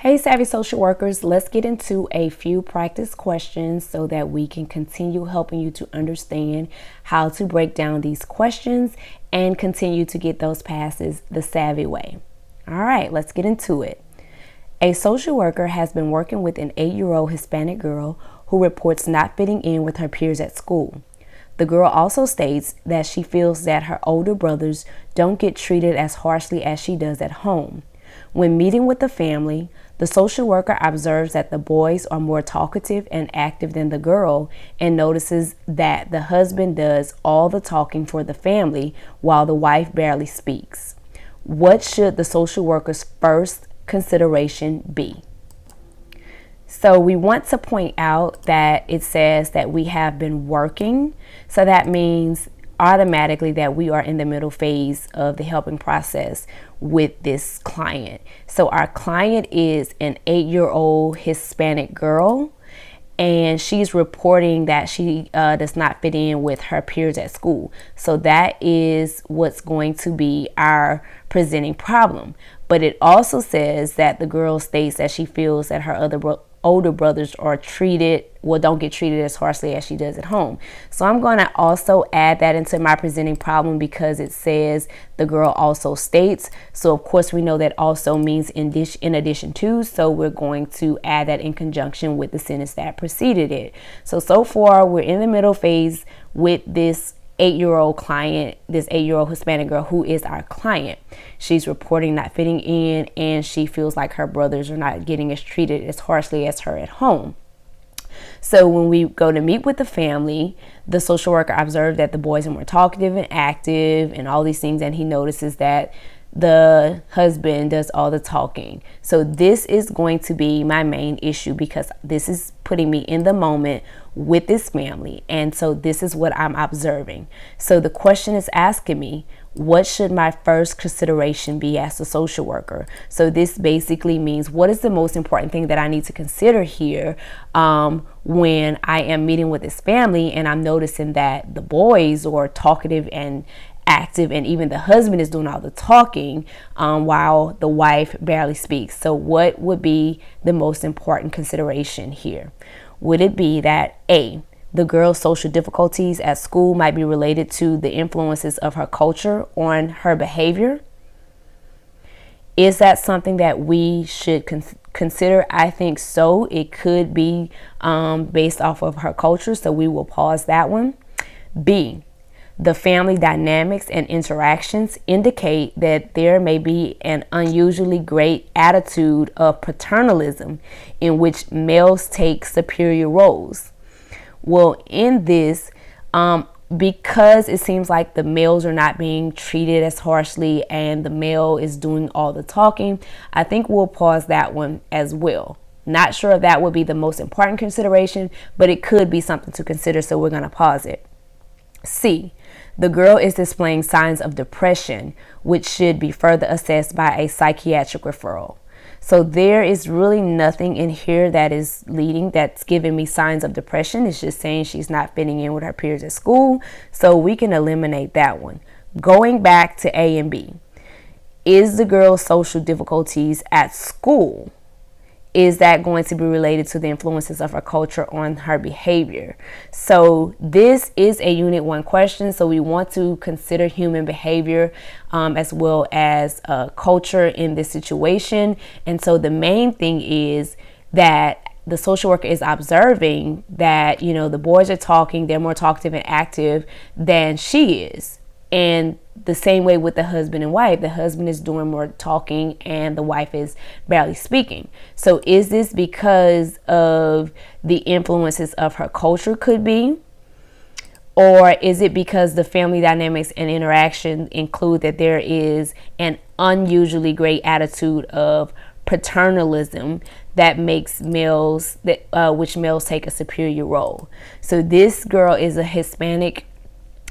Hey Savvy social workers, let's get into a few practice questions so that we can continue helping you to understand how to break down these questions and continue to get those passes the Savvy way. All right, let's get into it. A social worker has been working with an 8-year-old Hispanic girl who reports not fitting in with her peers at school. The girl also states that she feels that her older brothers don't get treated as harshly as she does at home. When meeting with the family, the social worker observes that the boys are more talkative and active than the girl and notices that the husband does all the talking for the family while the wife barely speaks. What should the social worker's first consideration be? So we want to point out that it says that we have been working. So that means automatically that we are in the middle phase of the helping process with this client. So our client is an 8-year-old Hispanic girl, and she's reporting that she does not fit in with her peers at school. So that is what's going to be our presenting problem. But it also says that the girl states that she feels that her older brothers are don't get treated as harshly as she does at home. So I'm going to also add that into my presenting problem because it says the girl also states. So of course we know that also means in addition to, so we're going to add that in conjunction with the sentence that preceded it. So far we're in the middle phase with this 8-year-old client, this 8-year-old Hispanic girl who is our client. She's reporting not fitting in, and she feels like her brothers are not getting treated as harshly as her at home. So when we go to meet with the family, the social worker observed that the boys are more talkative and active and all these things, and he notices that the husband does all the talking. So this is going to be my main issue because this is putting me in the moment with this family. And so this is what I'm observing. So the question is asking me, what should my first consideration be as a social worker? So this basically means what is the most important thing that I need to consider here when I am meeting with this family and I'm noticing that the boys are talkative and active, and even the husband is doing all the talking while the wife barely speaks. So what would be the most important consideration here? Would it be that A, the girl's social difficulties at school might be related to the influences of her culture on her behavior? Is that something that we should consider? I think so. It could be based off of her culture, so we will pause that one. B, the family dynamics and interactions indicate that there may be an unusually great attitude of paternalism in which males take superior roles. Well, in this, because it seems like the males are not being treated as harshly and the male is doing all the talking, I think we'll pause that one as well. Not sure if that would be the most important consideration, but it could be something to consider, so we're going to pause it. C, the girl is displaying signs of depression, which should be further assessed by a psychiatric referral. So there is really nothing in here that's giving me signs of depression. It's just saying she's not fitting in with her peers at school. So we can eliminate that one. Going back to A and B, is the girl's social difficulties at school, is that going to be related to the influences of her culture on her behavior? So this is a Unit 1 question, so we want to consider human behavior as well as culture in this situation. And so the main thing is that the social worker is observing that, the boys are talking, they're more talkative and active than she is. And the same way with the husband and wife, the husband is doing more talking and the wife is barely speaking. So is this because of the influences of her culture? Could be. Or is it because the family dynamics and interaction include that there is an unusually great attitude of paternalism that makes which males take a superior role? So this girl is a Hispanic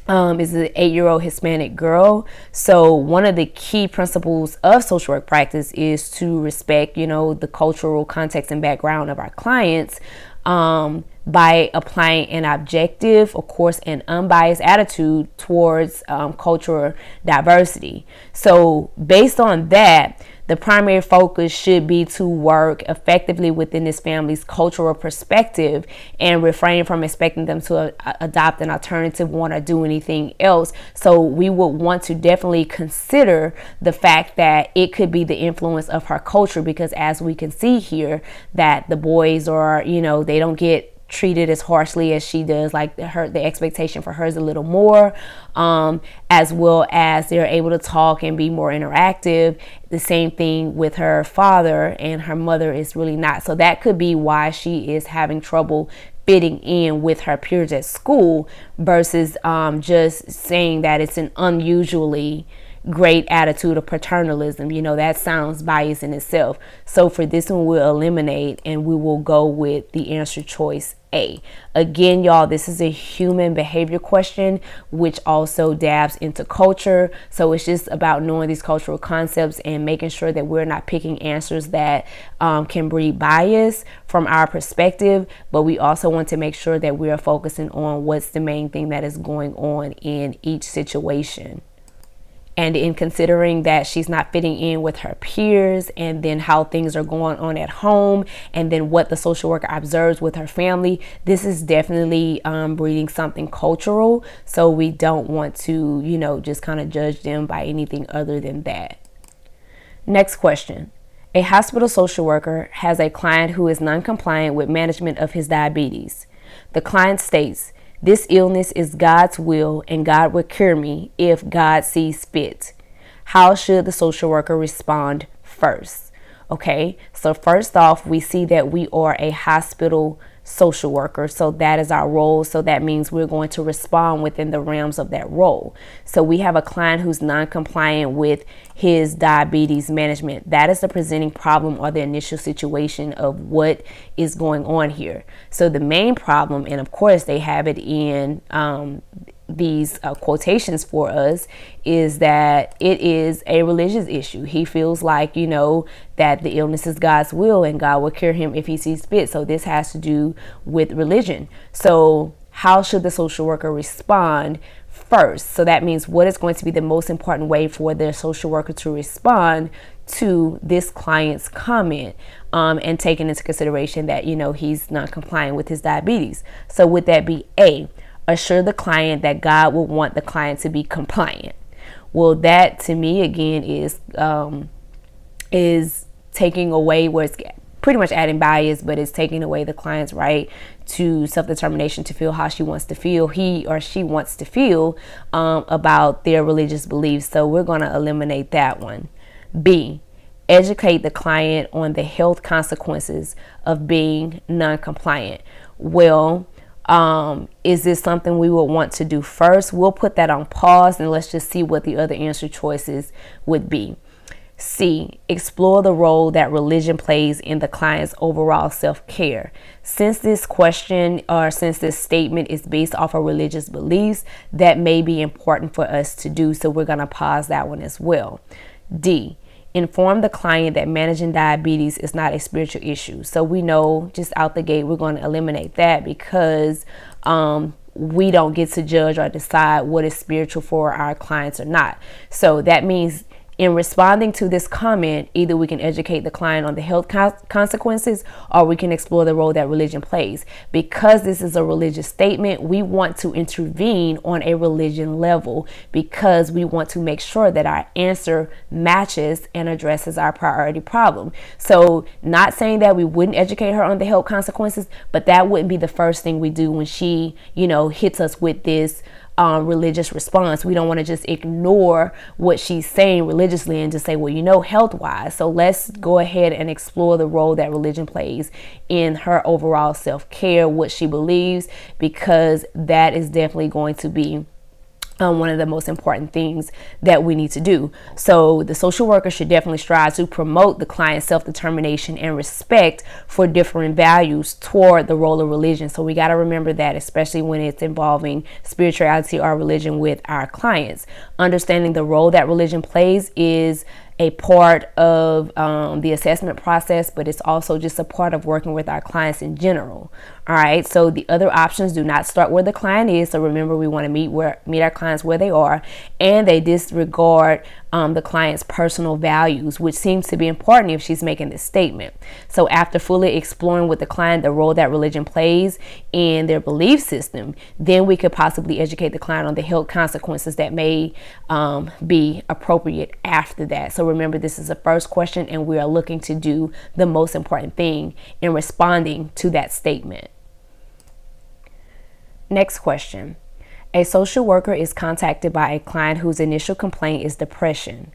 is an 8-year-old Hispanic girl. So one of the key principles of social work practice is to respect, the cultural context and background of our clients by applying an objective, of course, and unbiased attitude towards cultural diversity. So based on that, The primary focus should be to work effectively within this family's cultural perspective and refrain from expecting them to adopt an alternative one or do anything else. So we would want to definitely consider the fact that it could be the influence of her culture, because as we can see here, that the boys are, they don't get treated as harshly as she does. Like the expectation for her is a little more, as well as they're able to talk and be more interactive. The same thing with her father, and her mother is really not. So that could be why she is having trouble fitting in with her peers at school, versus just saying that it's an unusually great attitude of paternalism. That sounds biased in itself. So for this one, we'll eliminate and we will go with the answer choice A. Again, y'all, this is a human behavior question, which also dabs into culture. So it's just about knowing these cultural concepts and making sure that we're not picking answers that can breed bias from our perspective. But we also want to make sure that we are focusing on what's the main thing that is going on in each situation. And in considering that she's not fitting in with her peers, and then how things are going on at home, and then what the social worker observes with her family, this is definitely breeding something cultural. So we don't want to, just kind of judge them by anything other than that. Next question. A hospital social worker has a client who is non-compliant with management of his diabetes. The client states, "This illness is God's will and God will cure me if God sees fit." How should the social worker respond first? Okay, so first off, we see that we are a hospital social worker. So that is our role. So that means we're going to respond within the realms of that role. So we have a client who's non-compliant with his diabetes management. That is the presenting problem or the initial situation of what is going on here. So the main problem, and of course they have it in these quotations for us, is that it is a religious issue. He feels like, that the illness is God's will and God will cure him if he sees fit. So this has to do with religion. So how should the social worker respond first? So that means what is going to be the most important way for the social worker to respond to this client's comment, and taking into consideration that, he's not compliant with his diabetes. So would that be A, assure the client that God will want the client to be compliant? Well, that to me again is taking away, where it's pretty much adding bias, but it's taking away the client's right to self-determination, to feel how she wants to feel, he or she wants to feel about their religious beliefs. So we're going to eliminate that one. B, educate the client on the health consequences of being non-compliant. Well, is this something we would want to do first? We'll put that on pause and let's just see what the other answer choices would be. C, explore the role that religion plays in the client's overall self-care. Since this question, or since this statement is based off of religious beliefs, that may be important for us to do. So we're going to pause that one as well. D, inform the client that managing diabetes is not a spiritual issue. So we know just out the gate, we're going to eliminate that, because we don't get to judge or decide what is spiritual for our clients or not. So that means in responding to this comment, either we can educate the client on the health consequences, or we can explore the role that religion plays. Because this is a religious statement, we want to intervene on a religion level, because we want to make sure that our answer matches and addresses our priority problem. So not saying that we wouldn't educate her on the health consequences, but that wouldn't be the first thing we do when she, hits us with this religious response. We don't want to just ignore what she's saying religiously and just say, well, health wise. So let's go ahead and explore the role that religion plays in her overall self-care, what she believes, because that is definitely going to be one of the most important things that we need to do. So the social worker should definitely strive to promote the client's self-determination and respect for different values toward the role of religion. So we got to remember that, especially when it's involving spirituality or religion with our clients. Understanding the role that religion plays is a part of the assessment process, but it's also just a part of working with our clients in general. All right, so the other options do not start where the client is. So remember, we want to meet our clients where they are, and they disregard the client's personal values, which seems to be important if she's making this statement. So after fully exploring with the client the role that religion plays in their belief system, then we could possibly educate the client on the health consequences that may be appropriate after that. So remember, this is the first question, and we are looking to do the most important thing in responding to that statement. Next question. A social worker is contacted by a client whose initial complaint is depression.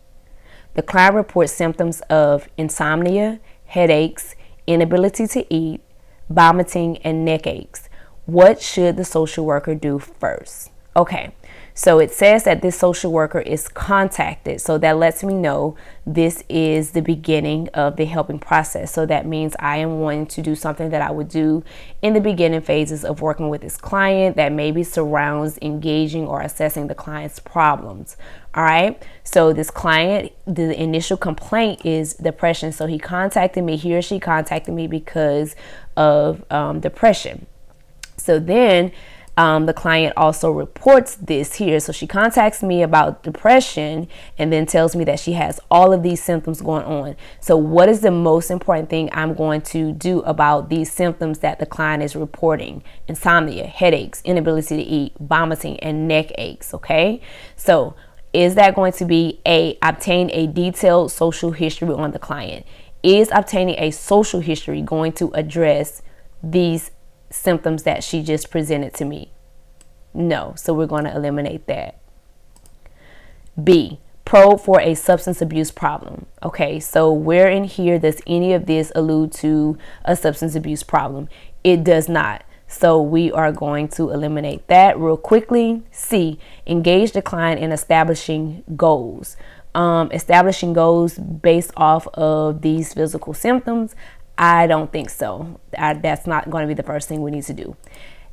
The client reports symptoms of insomnia, headaches, inability to eat, vomiting, and neck aches. What should the social worker do first? Okay, so it says that this social worker is contacted. So that lets me know this is the beginning of the helping process. So that means I am wanting to do something that I would do in the beginning phases of working with this client that maybe surrounds engaging or assessing the client's problems. All right. So this client, the initial complaint is depression. So he or she contacted me because of depression. So then the client also reports this here. So she contacts me about depression and then tells me that she has all of these symptoms going on. So what is the most important thing I'm going to do about these symptoms that the client is reporting? Insomnia, headaches, inability to eat, vomiting, and neck aches. Okay. So is that going to be obtain a detailed social history on the client? Is obtaining a social history going to address these symptoms that she just presented to me? No. So we're going to eliminate that. B, probe for a substance abuse problem. Okay, so where in here does any of this allude to a substance abuse problem? It does not. So we are going to eliminate that real quickly. C, engage the client in establishing goals. Establishing goals based off of these physical symptoms, I don't think so. That's not going to be the first thing we need to do.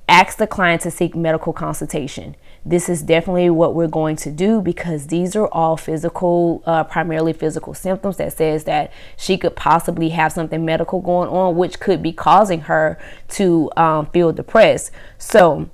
Ask the client to seek medical consultation. This is definitely what we're going to do because these are all physical, primarily physical symptoms that says that she could possibly have something medical going on, which could be causing her to feel depressed. So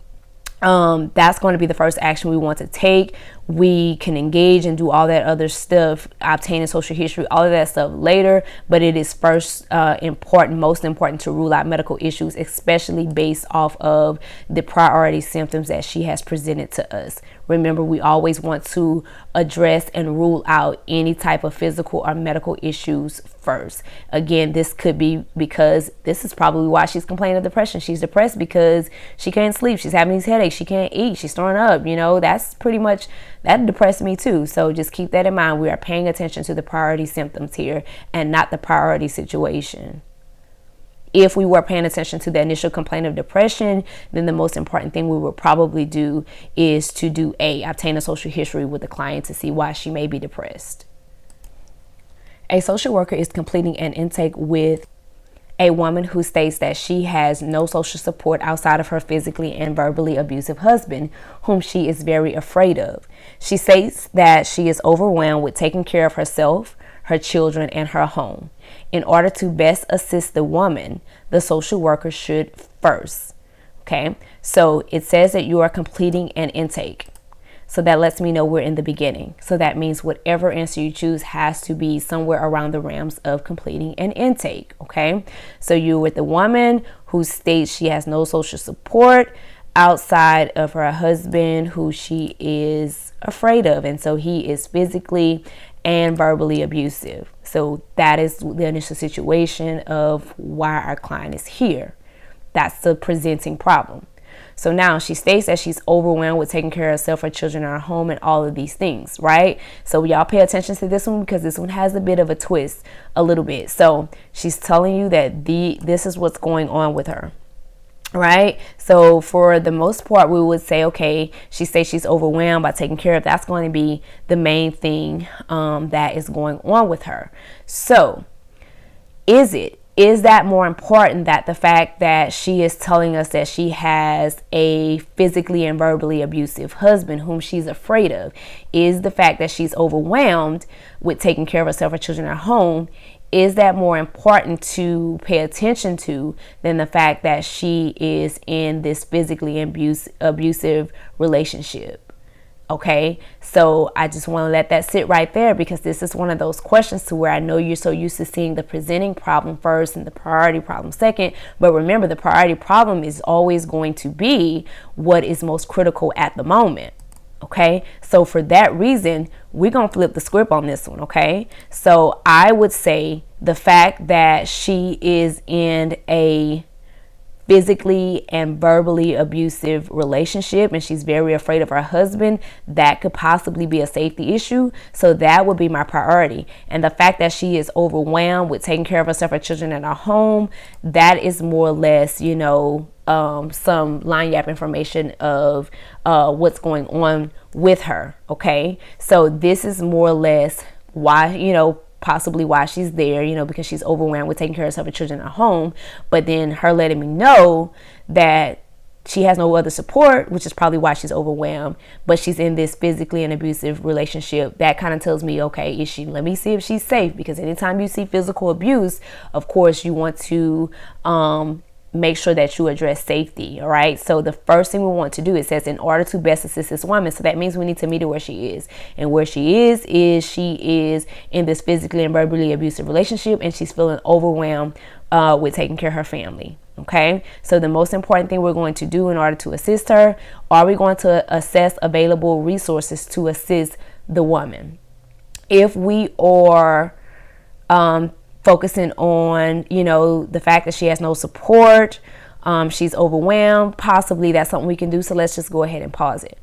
that's going to be the first action we want to take. We can engage and do all that other stuff, obtaining social history, all of that stuff later. But it is first most important to rule out medical issues, especially based off of the priority symptoms that she has presented to us. Remember, we always want to address and rule out any type of physical or medical issues first. Again, this could be because this is probably why she's complaining of depression. She's depressed because she can't sleep. She's having these headaches. She can't eat. She's throwing up. That's pretty much, that depressed me too. So just keep that in mind. We are paying attention to the priority symptoms here and not the priority situation. If we were paying attention to the initial complaint of depression, then the most important thing we would probably do is to obtain a social history with the client to see why she may be depressed. A social worker is completing an intake with a woman who states that she has no social support outside of her physically and verbally abusive husband, whom she is very afraid of. She states that she is overwhelmed with taking care of herself, her children, and her home. In order to best assist the woman, the social worker should first. Okay, so it says that you are completing an intake. So that lets me know we're in the beginning. So that means whatever answer you choose has to be somewhere around the realms of completing an intake. Okay, so you're with the woman who states she has no social support outside of her husband, who she is afraid of. And so he is physically and verbally abusive. So that is the initial situation of why our client is here. That's the presenting problem. So now she states that she's overwhelmed with taking care of herself, her children, her home, and all of these things, right? So y'all pay attention to this one because this one has a bit of a twist, a little bit. So she's telling you that this is what's going on with her. Right. So for the most part, we would say, okay, she says she's overwhelmed by taking care of. That's going to be the main thing that is going on with her. So is that more important that the fact that she is telling us that she has a physically and verbally abusive husband whom she's afraid of? Is the fact that she's overwhelmed with taking care of herself, her children, her home, is that more important to pay attention to than the fact that she is in this physically abusive relationship? Okay, so I just want to let that sit right there, because this is one of those questions to where I know you're so used to seeing the presenting problem first and the priority problem second. But remember, the priority problem is always going to be what is most critical at the moment. Okay, so for that reason, we're going to flip the script on this one. Okay, so I would say the fact that she is in a physically and verbally abusive relationship and she's very afraid of her husband, that could possibly be a safety issue. So that would be my priority. And the fact that she is overwhelmed with taking care of herself, her children, and her home, that is more or less, some line yap information of what's going on with her. Okay, so this is more or less why, possibly why she's there, because she's overwhelmed with taking care of herself and children at home. But then her letting me know that she has no other support, which is probably why she's overwhelmed, but she's in this physically and abusive relationship. That kind of tells me, okay, let me see if she's safe, because anytime you see physical abuse, of course, you want to make sure that you address safety. All right. So the first thing we want to do, it says, in order to best assist this woman. So that means we need to meet her where she is. And where she is she is in this physically and verbally abusive relationship, and she's feeling overwhelmed with taking care of her family. Okay. So the most important thing we're going to do in order to assist her, are we going to assess available resources to assist the woman? If we are focusing on, the fact that she has no support, she's overwhelmed, possibly that's something we can do. So let's just go ahead and pause it.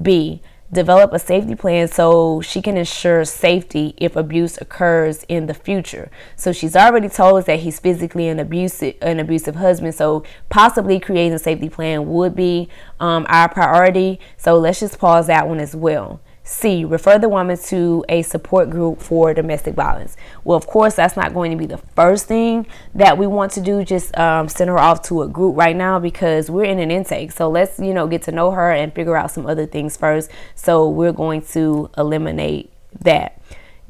B, develop a safety plan so she can ensure safety if abuse occurs in the future. So she's already told us that he's physically an abusive husband. So possibly creating a safety plan would be our priority. So let's just pause that one as well. C, refer the woman to a support group for domestic violence. Well, of course, that's not going to be the first thing that we want to do. Just send her off to a group right now, because we're in an intake. So let's, get to know her and figure out some other things first. So we're going to eliminate that.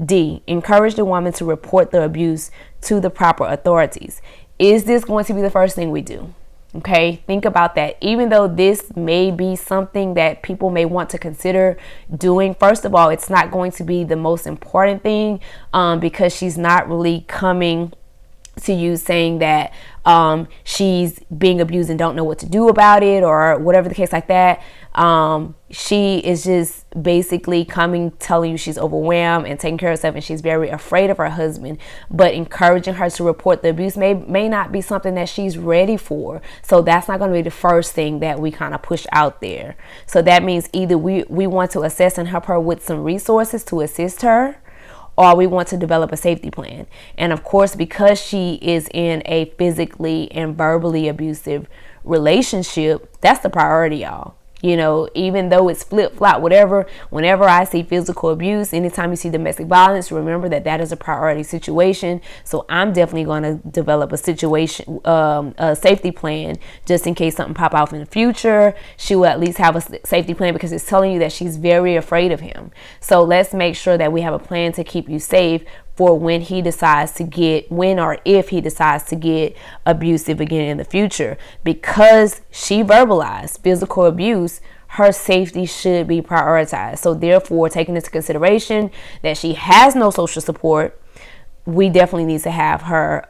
D, encourage the woman to report the abuse to the proper authorities. Is this going to be the first thing we do? Okay, think about that. Even though this may be something that people may want to consider doing, first of all, it's not going to be the most important thing, because she's not really coming to you saying that she's being abused and don't know what to do about it, or whatever the case like that. She is just basically telling you she's overwhelmed and taking care of herself, and she's very afraid of her husband. But encouraging her to report the abuse may not be something that she's ready for. So that's not going to be the first thing that we kind of push out there. So that means either we want to assess and help her with some resources to assist her, or we want to develop a safety plan. And of course, because she is in a physically and verbally abusive relationship, that's the priority, y'all. Even though it's flip-flop, whenever I see physical abuse, anytime you see domestic violence, remember that is a priority situation. So I'm definitely going to develop a safety plan, just in case something pop off in the future. She will at least have a safety plan, because it's telling you that she's very afraid of him. So let's make sure that we have a plan to keep you safe for when or if he decides to get abusive again in the future. Because she verbalized physical abuse, her safety should be prioritized. So therefore, taking into consideration that she has no social support, we definitely need to have her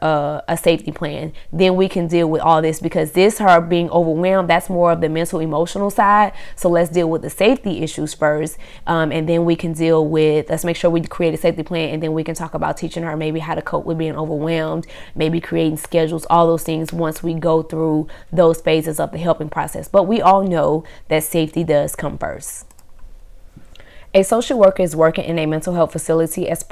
a safety plan. Then we can deal with all this, because her being overwhelmed, that's more of the mental emotional side. So let's deal with the safety issues first, and then we can let's make sure we create a safety plan, and then we can talk about teaching her maybe how to cope with being overwhelmed, maybe creating schedules, all those things once we go through those phases of the helping process. But we all know that safety does come first. A social worker is working in a mental health facility as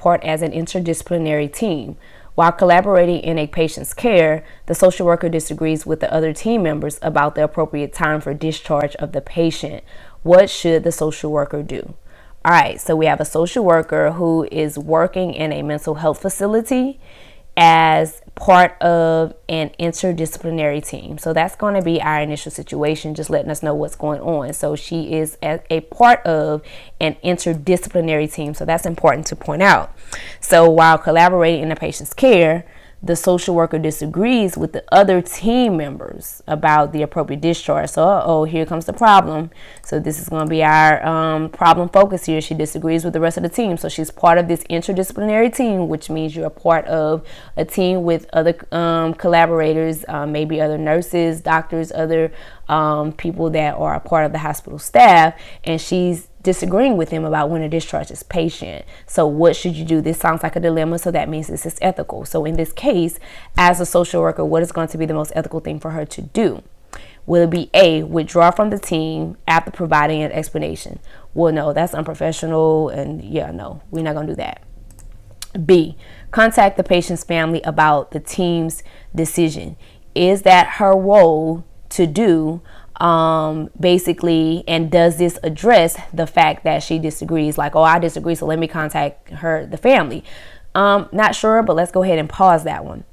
an interdisciplinary team. While collaborating in a patient's care, the social worker disagrees with the other team members about the appropriate time for discharge of the patient. What should the social worker do? All right, so we have a social worker who is working in a mental health facility as part of an interdisciplinary team. So that's going to be our initial situation, just letting us know what's going on. So she is a part of an interdisciplinary team. So that's important to point out. So while collaborating in the patient's care, the social worker disagrees with the other team members about the appropriate discharge. So, here comes the problem. So this is going to be our problem focus here. She disagrees with the rest of the team. So she's part of this interdisciplinary team, which means you're a part of a team with other collaborators, maybe other nurses, doctors, other people that are a part of the hospital staff, and she's disagreeing with him about when to discharge his patient. So what should you do? This sounds like a dilemma, so that means this is ethical. So in this case, as a social worker, what is going to be the most ethical thing for her to do? Will it be A, withdraw from the team after providing an explanation? Well, no, that's unprofessional, and yeah, no, we're not going to do that. B, contact the patient's family about the team's decision. Is that her role to do? Basically, and does this address the fact that she disagrees? Like, I disagree, so let me contact the family. Not sure, but let's go ahead and pause that one.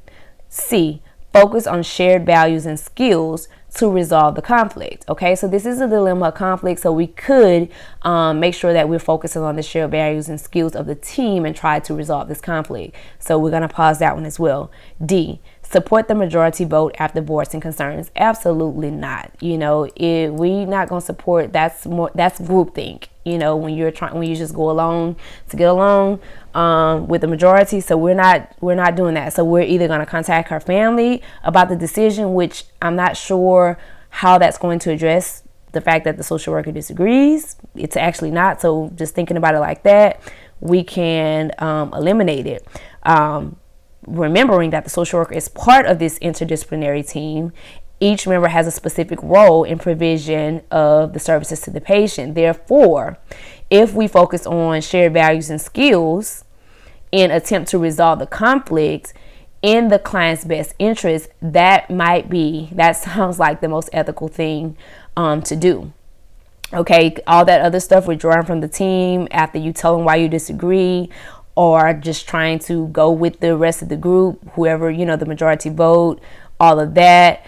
C, focus on shared values and skills to resolve the conflict. Okay, so this is a dilemma conflict, so we could make sure that we're focusing on the shared values and skills of the team and try to resolve this conflict. So we're going to pause that one as well. D, support the majority vote after voicing concerns. Absolutely not. We not going to support. That's groupthink. When you just go along to get along with the majority. So we're not doing that. So we're either going to contact her family about the decision, which I'm not sure how that's going to address the fact that the social worker disagrees. It's actually not. So just thinking about it like that, we can eliminate it. Remembering that the social worker is part of this interdisciplinary team. Each member has a specific role in provision of the services to the patient. Therefore, if we focus on shared values and skills in attempt to resolve the conflict in the client's best interest, that sounds like the most ethical thing to do. Okay, all that other stuff, withdrawing from the team after you tell them why you disagree, or just trying to go with the rest of the group, whoever, the majority vote, all of that.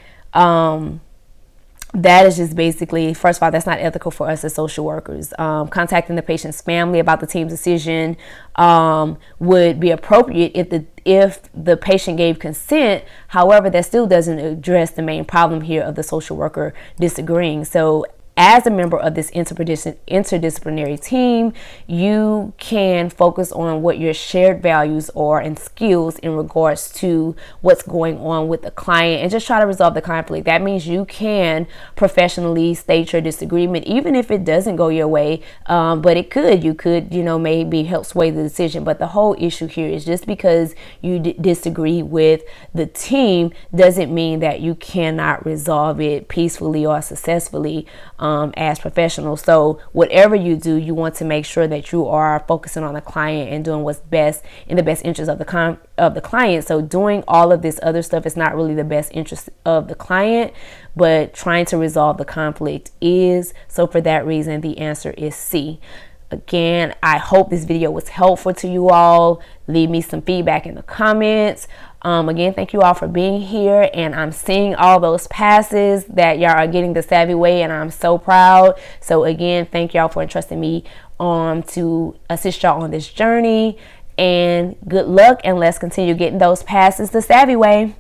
That is just basically, first of all, that's not ethical for us as social workers. Contacting the patient's family about the team's decision would be appropriate if the patient gave consent. However, that still doesn't address the main problem here of the social worker disagreeing. So as a member of this interdisciplinary team, you can focus on what your shared values are and skills in regards to what's going on with the client, and just try to resolve the conflict. That means you can professionally state your disagreement, even if it doesn't go your way, but you could maybe help sway the decision. But the whole issue here is just because you disagree with the team doesn't mean that you cannot resolve it peacefully or successfully as professionals. So whatever you do, you want to make sure that you are focusing on the client and doing what's best in the best interest of the client. So doing all of this other stuff is not really the best interest of the client, but trying to resolve the conflict is. So for that reason, the answer is C. Again, I hope this video was helpful to you all. Leave me some feedback in the comments. Again, thank you all for being here, and I'm seeing all those passes that y'all are getting the Savvy way, and I'm so proud. So again, thank y'all for entrusting me to assist y'all on this journey, and good luck, and let's continue getting those passes the Savvy way.